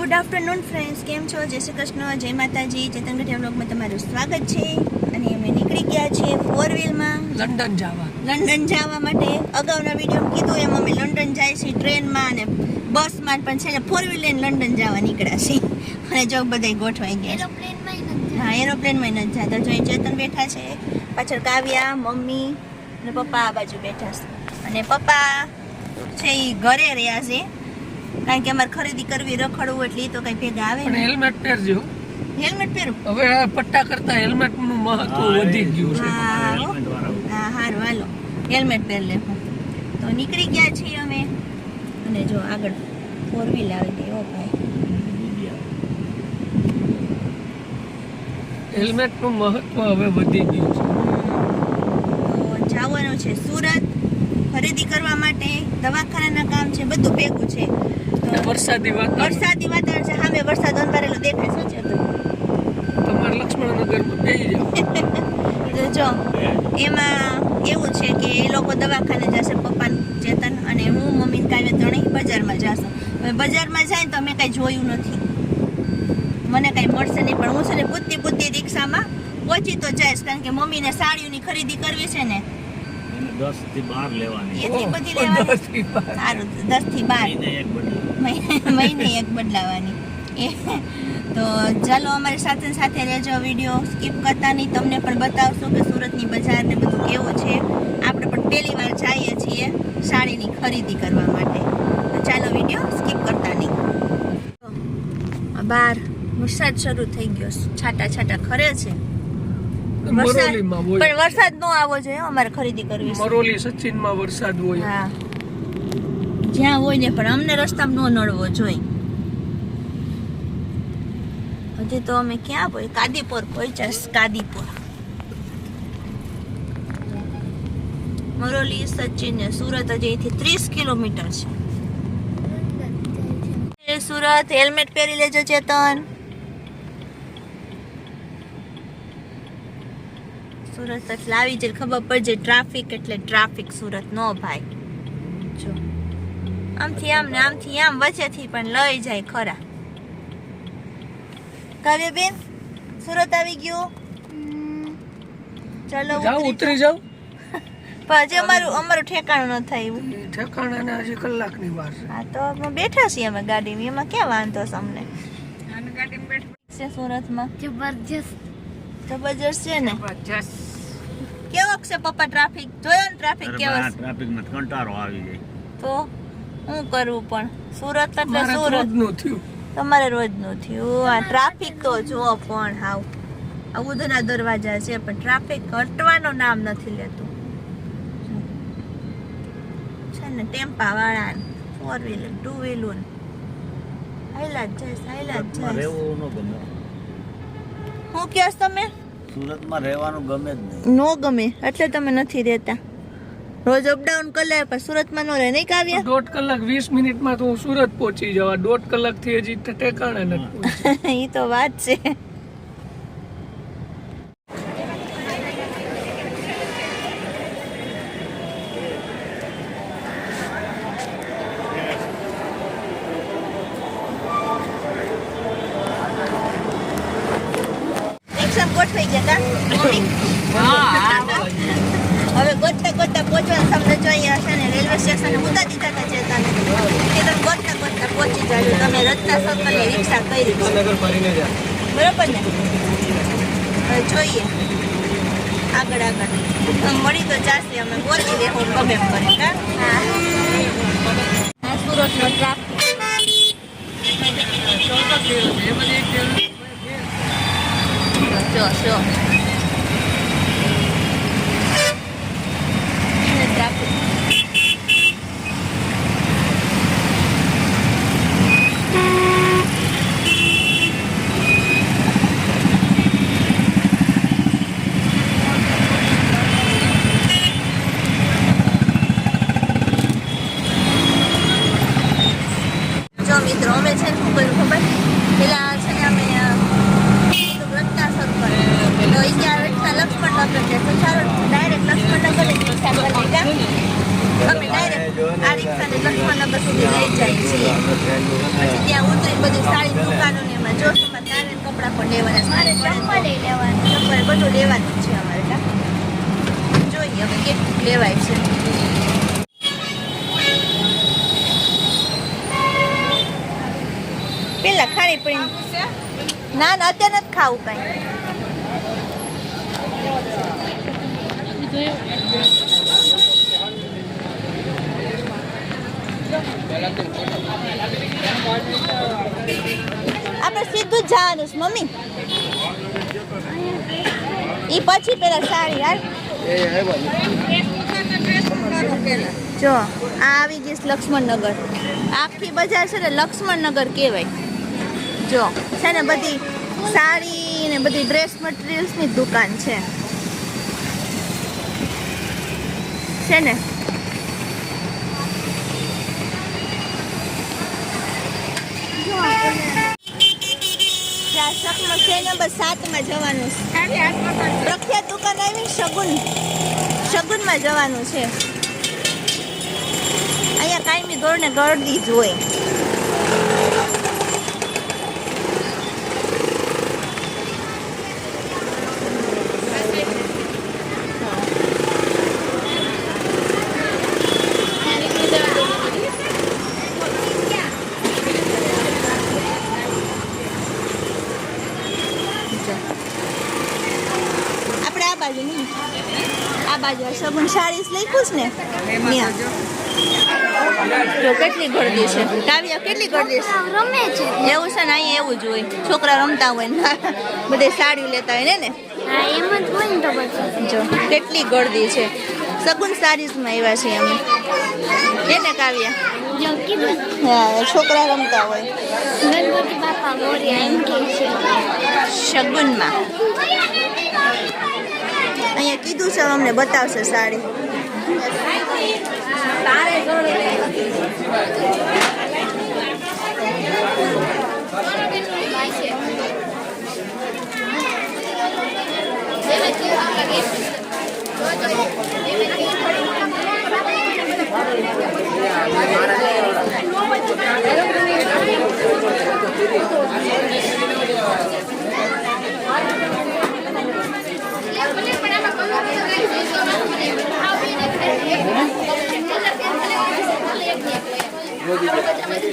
Good afternoon friends, કેમ છો? જય શ્રી કૃષ્ણ, જય માતાજી. ચેતન ગઢિયા વ્લોગમાં તમારું સ્વાગત છે. અને અમે નીકળી ગયા છીએ 4 વ્હીલમાં લંડન જવા માટે. અગાઉના વિડીયો કીધું એમ અમે લંડન જાય છે ટ્રેનમાં અને બસમાં, પણ છે ને 4 વ્હીલ લઈને લંડન જવા નીકળ્યા છીએ. અને જો બધાય ગોઠવાઈ ગયા. હા, એરોપ્લેનમાં નથી જતા. જો ચેતન બેઠા છે, પાછળ કાવ્યા, મમ્મી અને પપ્પા આ બાજુ બેઠા છે. અને પપ્પા છે એ ઘરે રહ્યા છે, કારણ કે અમારે ખરીદી કરવી, રખડવું એટલે તો કઈ ભેગા આવે ને. હેલ્મેટ પહેરજો. હેલ્મેટ પહેરું. હવે આ પટ્ટા કરતા હેલ્મેટ નું મહત્વ વધી ગયું છે. હા, હારું, હાલો હેલ્મેટ પહેર લે. તો નીકળી ગયા છીએ અમે. અને જો આગળ 4 વ્હીલ આવી ગઈ. ઓ ભાઈ, હેલ્મેટ નું મહત્વ હવે વધી ગયું છે. તો જવાનું છે સુરત ખરીદી કરવા માટે. દવાખાનાના કામ છે, બધું ભેગું છે. વરસાદી વાતાવરણ છે. સામે વરસાદ અંધારેલો દેખાય છે. તમારે લક્ષ્મણનગરમાં બેસી જાઓ. જો એમાં એવું છે કે એ લોકો દવાખાને જશે, પપ્પા ચેતન અને હું, મમ્મી કાલે ત્રણેય બજારમાં જશું. હવે બજારમાં જાય તો મેં કાંઈ જોયું નથી, મને કાંઈ મળશે નહીં. પણ હું છે ને પૂછતી રિક્ષામાં પહોંચી તો જઈશ, કારણ કે મમ્મીને સાડીઓની ખરીદી કરવી છે ને. 10 થી 12 લેવાની. એટલી બધી લેવાની. સારું, 10 થી 12 મહિને એક બદલાવાની. તો ચાલો અમારી સાથે રહેજો, વિડીયો સ્કીપ કરતા નહીં. તમને પણ બતાવશું કે સુરતની બજાર ને બધું કેવું છે. આપણે પણ પહેલી વાર જઈએ છીએ સાડીની ખરીદી કરવા માટે. તો ચાલો વિડીયો સ્કીપ કરતા નહીં. બહાર વરસાદ શરૂ થઈ ગયો, છાટા ખરે છે. પણ વરસાદ નો આવવો જોઈએ, અમારે ખરીદી કરવી. મરોલી સચિનમાં વરસાદ હોય. હા, જ્યાં હોય ને, પણ અમને રસ્તામાં ન નડવો જોઈએ. હજી તો અમે ક્યાં હોય? કાદીપુર પહોંચ્યા. કાદીપુર, મરોલી, સચિન ને સુરત હજી અહીંથી 30 કિલોમીટર છે. સુરત હેલ્મેટ પહેરી લેજો ચેતન. સુરત એટલે આવી જાય ખબર પડજે. ટ્રાફિક એટલે ટ્રાફિક સુરત નો ભાઈ. જો આમથી આમ ને આમથી આમ વચ્ચેથી પણ લઈ જાય ખરા. કાવ્યબેન, સુરત આવી ગયું. ચાલો ઉતરી જાવ. પણ હજી અમારું ઠેકાણું ન થાય એવું. ઠેકાણાને હજી કલાકની વાર છે. હા, તો બેઠા છીએ અમે ગાડીમાં. એમાં ક્યાં વાંધો છે અમને. છે સુરતમાં જબરજસ્ત છે ને. કેવો છે પપ્પા ટ્રાફિક? જોયો ને ટ્રાફિક કેવો છે? ટ્રાફિકમાં કંટાળો આવી જાય. તો શું કરવું? પણ સુરત એટલે મારે સુરત. રોજનું થયું. તમારે રોજનું થયું. આ ટ્રાફિક તો જુઓ પણ હાવ ઉધના દરવાજા છે, પણ ટ્રાફિક હટવાનું નામ નથી લેતું. છે ને ટેમ્પા વાળા, 4 વ્હીલર, 2 વ્હીલર હાઈલા જ જાય. રહેવું ન ગમે. શું કહો તમે? સુરતમાં રહેવાનું ગમે જ નહીં. નો ગમે એટલે તમે નથી રહેતા. રોજ અપડાઉન કરી લે, પણ સુરતમાં નો રહે નહીં કાવ્યા? 1.5 કલાક 20 મિનિટમાં તો હું સુરત પહોંચી જવા. 1.5 કલાકથી હજી ઠેકાણે નથી પહોંચ્યો. એ તો વાત છે. ગોઠવાઈ ગયા હવે ગોઠતા પહોંચવાનું. તમને જો અહીંયા છે ને રેલવે સ્ટેશને ઉતા દીધા હતા ચેતાને. એ તમે ગોઠતા પહોંચી જાજો. તમે રત્ના સર્કલની રિક્ષા કરી બરોબર ને? હવે જોઈએ આગળ મળી તો જાશે. અમે બોલી દેવું ગમે કરી. હા, સુરતનો ટ્રાફિક જો ટ્રાફિક. જો મિત્રો, અમે છે ને શું કર્યું ખબર? પેલા છે ને અમે રત્ના સર્કલ તો અહીંયા લક્ષ્મણ નગર છે, તો ચાલો ડાયરેક્ટ લક્ષ્મણ નગર જ રિક્ષા કરી લીધા. અમે ડાયરેક્ટ આ રિક્ષાને લક્ષ્મણનગર સુધી લઈ જાય છીએ. પછી ત્યાં ઉતરી બધી સાડી ચોસોમાં તારે કપડાં પણ લેવાના મારે ચપ્પલ બધું લેવાનું છે અમારે જોઈએ હવે કેટલું લેવાય છે. પેલા ખાણી પડી ના ના અત્યારે નથી ખાવું કઈ. આપણે સીધું જ જવાનું છે મમ્મી. ઈ પછી પેલા સાડી હાલ જો આ આવી ગઈ છે લક્ષ્મણનગર. આખી બજાર છે ને લક્ષ્મણનગર કહેવાય. જો છે ને બધી સાડી ને બધી ડ્રેસ મટીરિયલ્સની દુકાન છે ને નંબર 7 માં જવાનું છે. પ્રખ્યાત દુકાન આવી શગુનમાં જવાનું છે. અહીંયા કાયમી દોડને ગળદી જ હોય. આ બાજુ સગુન સાડીસ લખ્યું છે ને જો કેટલી ગળદી છે. કાવ્યા કેટલી ગળદી છે રમે છે એવું છે ને. અહીંયા એવું જ હોય છોકરા રમતા હોય ને બધે સાડી લેતા હોય ને એમ જ હોય ને. તો પછી જો કેટલી ગળદી છે. સગુન સાડીસમાં આવ્યા છે અમે એને કાવ્યા હા છોકરા રમતા હોય ગણપતિ બાપા મોર્યા એમ કે છે શગુનમાં. અહીંયા કીધું છે અમને બતાવશે સાડી.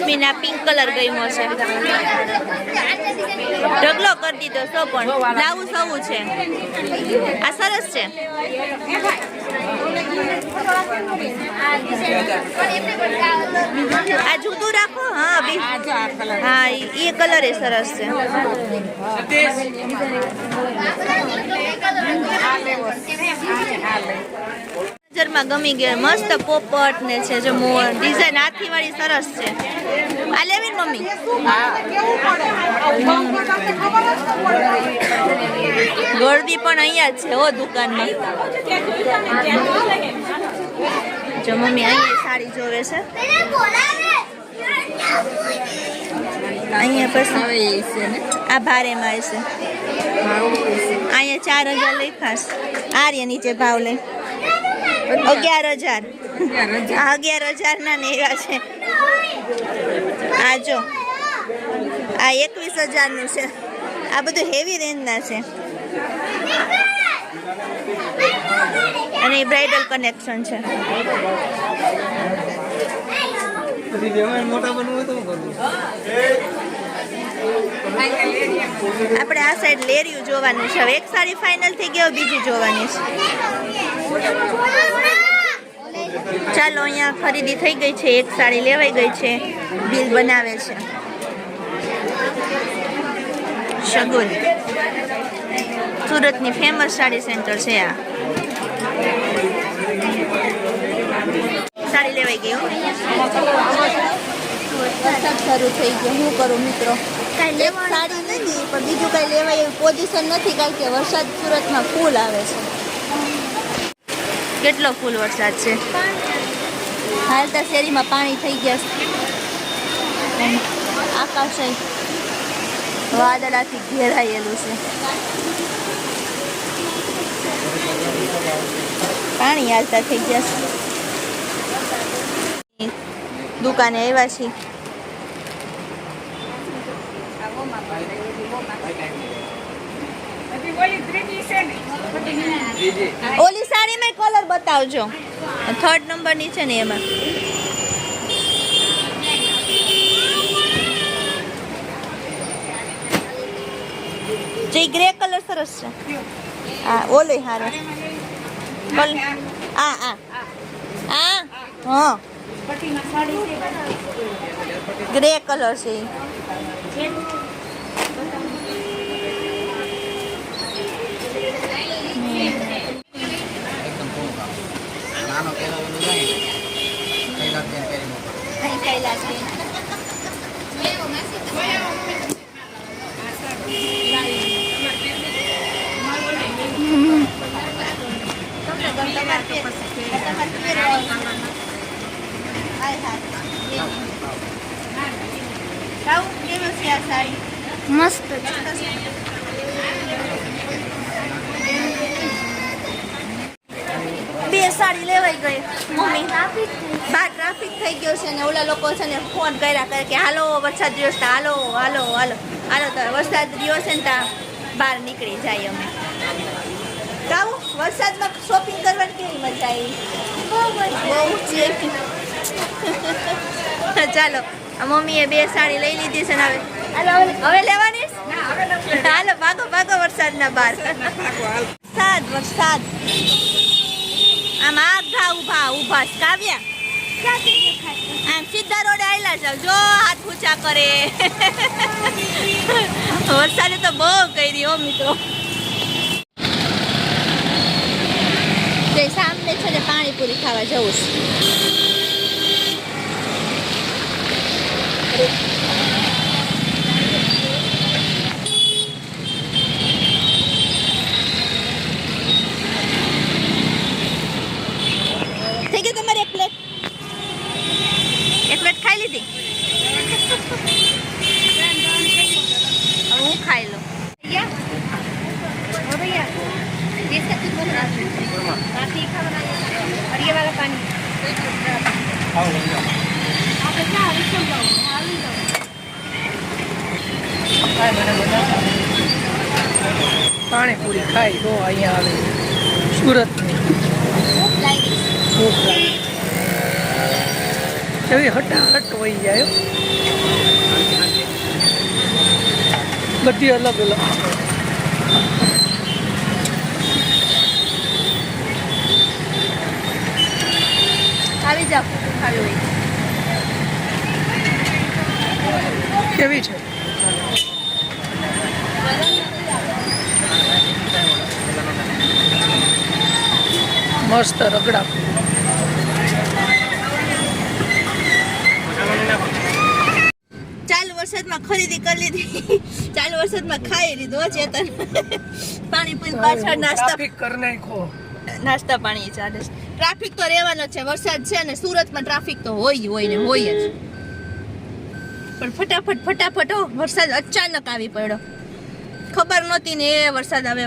મીના પિંક કલર ગમ્યો છે. ઢગલો કરી દીધો સો પણ લાવું સવું છે. આ સરસ છે. આ જુદું રાખો. હા એ કલર એ સરસ છે. નજરમાં ગમી ગયા. મસ્ત પોપટ ને છે જો મોર ડિઝાઇન હાથી વાળી સરસ છે. આ લેવી મમ્મી. ગળદી પણ અહીંયા જ છે હો દુકાનમાં. જો મમ્મી અહીંયા સાડી જોવે છે. અહીંયા પછી આ ભારે માં છે. અહીંયા 4000 લખાશ. આર્ય નીચે ભાવ લઈ 11,000. 11,000 ના નેવા છે. આ જો આ 21,000 નું છે. આ બધું હેવી રેન્જ ના છે અને બ્રાઇડલ કનેક્શન છે. આપણે આ સાઈડ લેરિયું જોવાનું છે. હવે એક સાડી ફાઇનલ થઈ ગયો, બીજી જોવાની છે. ચાલો અહીંયા ખરીદી થઈ ગઈ છે. એક સાડી લેવાઈ ગઈ છે. બિલ બનાવે છે શગુન. સુરતની ફેમસ સાડી સેન્ટર છે આ. સાડી લેવાઈ ગઈ. વરસાદ શરૂ થઈ ગયો. શું કરું મિત્રો, એક સાડી નથી પણ બીજું કઈ લેવાય એવી પોઝિશન નથી, કારણ કે વરસાદ સુરતમાં ફૂલ આવે છે. કેટલો ફૂલ વરસાદ છે. હાલતા શેરીમાં પાણી થઈ ગયા. આકાશ વાદળાથી ઘેરાયેલું છે. પાણી હાલતા થઈ ગયા છે. દુકાને આવ્યા છીએ. ઓલી સાડીમાં કલર બતાવજો 3rd નંબરની છે ને એમાં જે ગ્રે કલર સરસ છે હા ઓલો હારો હા ગ્રે કલર છે મસ્ત બે સાડી લેવાઈ ગઈ મમ્મી બહાર ટ્રાફિક થઈ ગયો છે ને ઓલા લોકો છે ને ફોન કર્યા કરે કે હાલો વરસાદ રહ્યો છે હાલો હાલો હાલો હાલો તો વરસાદ રહ્યો છે ને ત્યાં બહાર નીકળી જાય અમે કાવું વરસાદમાં શોપિંગ કરવાની કેવી મજા આવી બહુ ચાલો મમ્મીએ બે સાડી લઈ લીધી છે ને હવે લેવાની હાલો ભાગો ભાગો વરસાદના બહાર વરસાદ આમ આઘા ઊભા કાવ્યા આમ સીધા રોડે આયલા જાવ જો હાથ ઊંચા કરે વરસાદે તો બહુ કરી હો મિત્રો તે સામે છે ને પાણીપુરી ખાવા જવું છે થઈ ગઈ તમારી એક પ્લેટ ખાઈ લીધી હું ખાઈ લઉં પાણીપુરી ખાઈ તો અહીંયા આવે સુરત એવી હટાહટ હોય જાય બધી અલગ અલગ આવી જાઓ ખાવી હોય કેવી છે મસ્ત રગડા ચાલુ વરસાદમાં ખરીદી કરી લીધી ચાલુ વરસાદમાં ખાઈ લીધું ચેતન પાણીપુરી પાછળ ટ્રાફિક કરી નાખો નાસ્તા પાણી ચાલે છે ટ્રાફિક તો રહેવાનો છે વરસાદ છે ને સુરતમાં ટ્રાફિક તો હોય ને હોય જ પણ ફટાફટ વરસાદ અચાનક આવી પડ્યો ખબર નહોતી ને વરસાદ આવે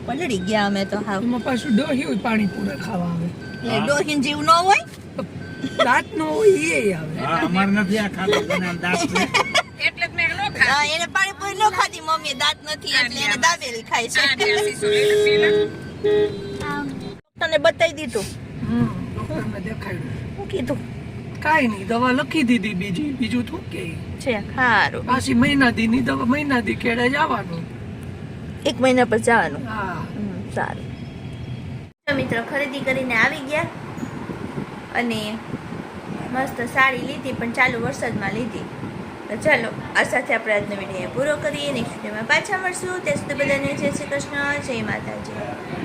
પલળી ગયા અમે તો હાવ એમાં પાછું દહીં હોય પાણીપુરી ખાવા આવે એટલે ડોહીન જીવ ન હોય દાંત નો હોય એ આવે અમાર નથી આ ખાતો દાંત છે હા, એને પાણીપુરી ન ખાધી મમ્મી દાંત નથી એટલે એને દાબેલી ખાય છે તને બતાવી દીધું ડોક્ટરને દેખાડ્યું શું કીધું કાંઈ નહીં દવા લખી દીધી બીજું શું કે છે સારું પાછી મહિનાદીની દવા મહિનાદી કેળે જવાનું 1 મહિના પર જવાનું હા સારું મિત્રો ખરીદી કરીને આવી ગયા અને મસ્ત સાડી લીધી પણ ચાલુ વરસાદમાં લીધી તો ચાલો આ સાથે આપણે આજનો વિડીયો પૂરો કરીએ નેક્સ્ટ વિડીયોમાં પાછા મળશું ત્યાં સુધી બધાને જય શ્રી કૃષ્ણ જય માતાજી